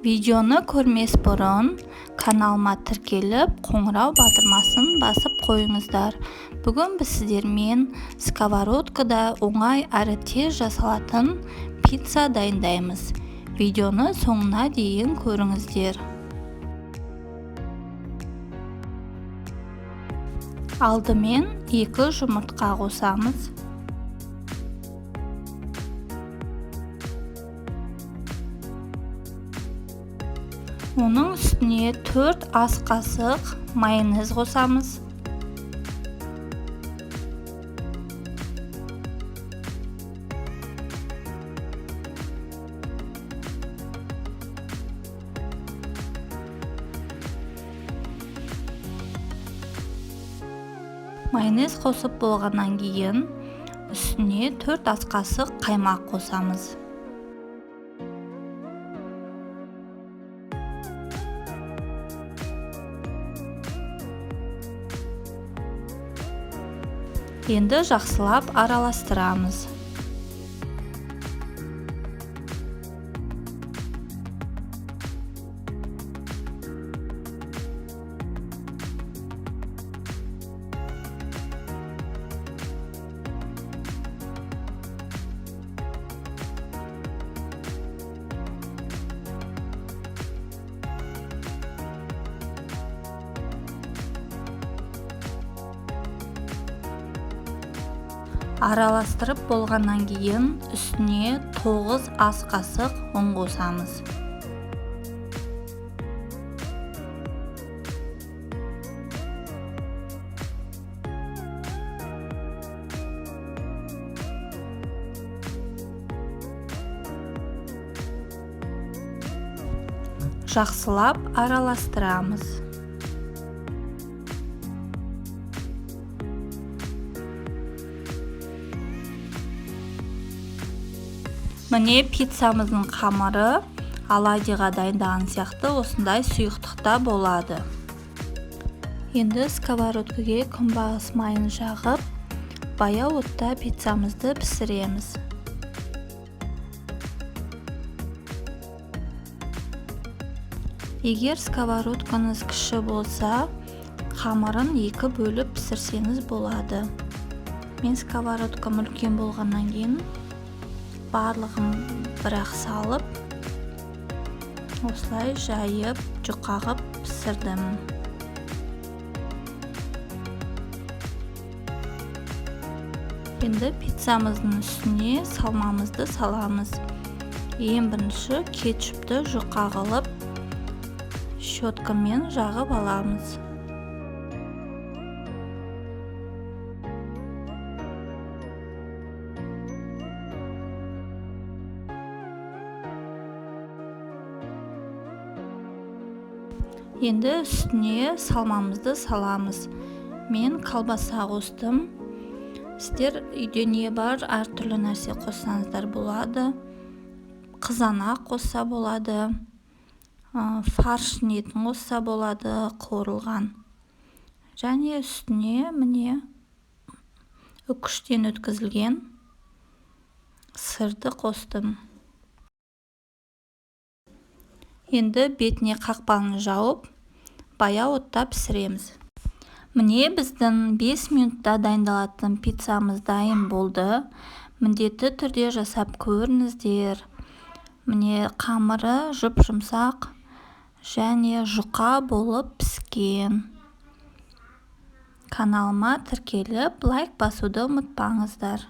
Видеоны көрмес бұрын каналыма тіркеліп, қоңырау батырмасын басып қойыңыздар. Бүгін біз сіздермен сковородкада оңай әрі тез жасалатын пицца дайындаймыз. Видеоны соңына дейін көріңіздер. Алдымен 2 жұмыртқа қосамыз. Оның үстіне 4 ас қасық майонез қосамыз. Майонез қосып болғаннан кейін үстіне 4 ас қасық қаймақ қосамыз. Енді жақсылап араластырамыз. Араластырып болғаннан кейін үстіне 9 ас қасық ұн қосамыз. Жақсылап араластырамыз. Міне пиццамыздың қамыры оладьиға дайындаған сияқты осындай сұйықтықта болады. Енді сковородкаға күнбағыс майын жағып, баяу отта пиццамызды пісіреміз. Егер сковородкаңыз кіші болса, қамырын 2 бөліп пісірсеңіз болады. Мен сковородкам үлкен болғаннан кейін барлығын бірақ салып, осылай жайып, жұқағып пісірдім. Енді пиццамыздың үстіне салмамызды саламыз. Ең бірінші кетчупты жұқа қылып, щеткамен жағып аламыз. Енді үстіне салмамызды саламыз. Мен колбаса қостым. Сіздер үйде не бар, әртүрлі нәрсе қоссаңыздар болады. Қызанақ қосса болады. Фарш етін қосса болады, қуырылған. Және үстіне міне үкіштен өткізілген сырды қостым. Енді бетіне қақпағын жауып, баяу отта пісіреміз. Міне біздің 5 минутта дайындалатын пиццамыз дайын болды. Міндетті түрде жасап көріңіздер. Міне қамыры жұп-жұмсақ және жұқа болып піскен. Каналыма тіркеліп, лайк басуды ұмытпаңыздар.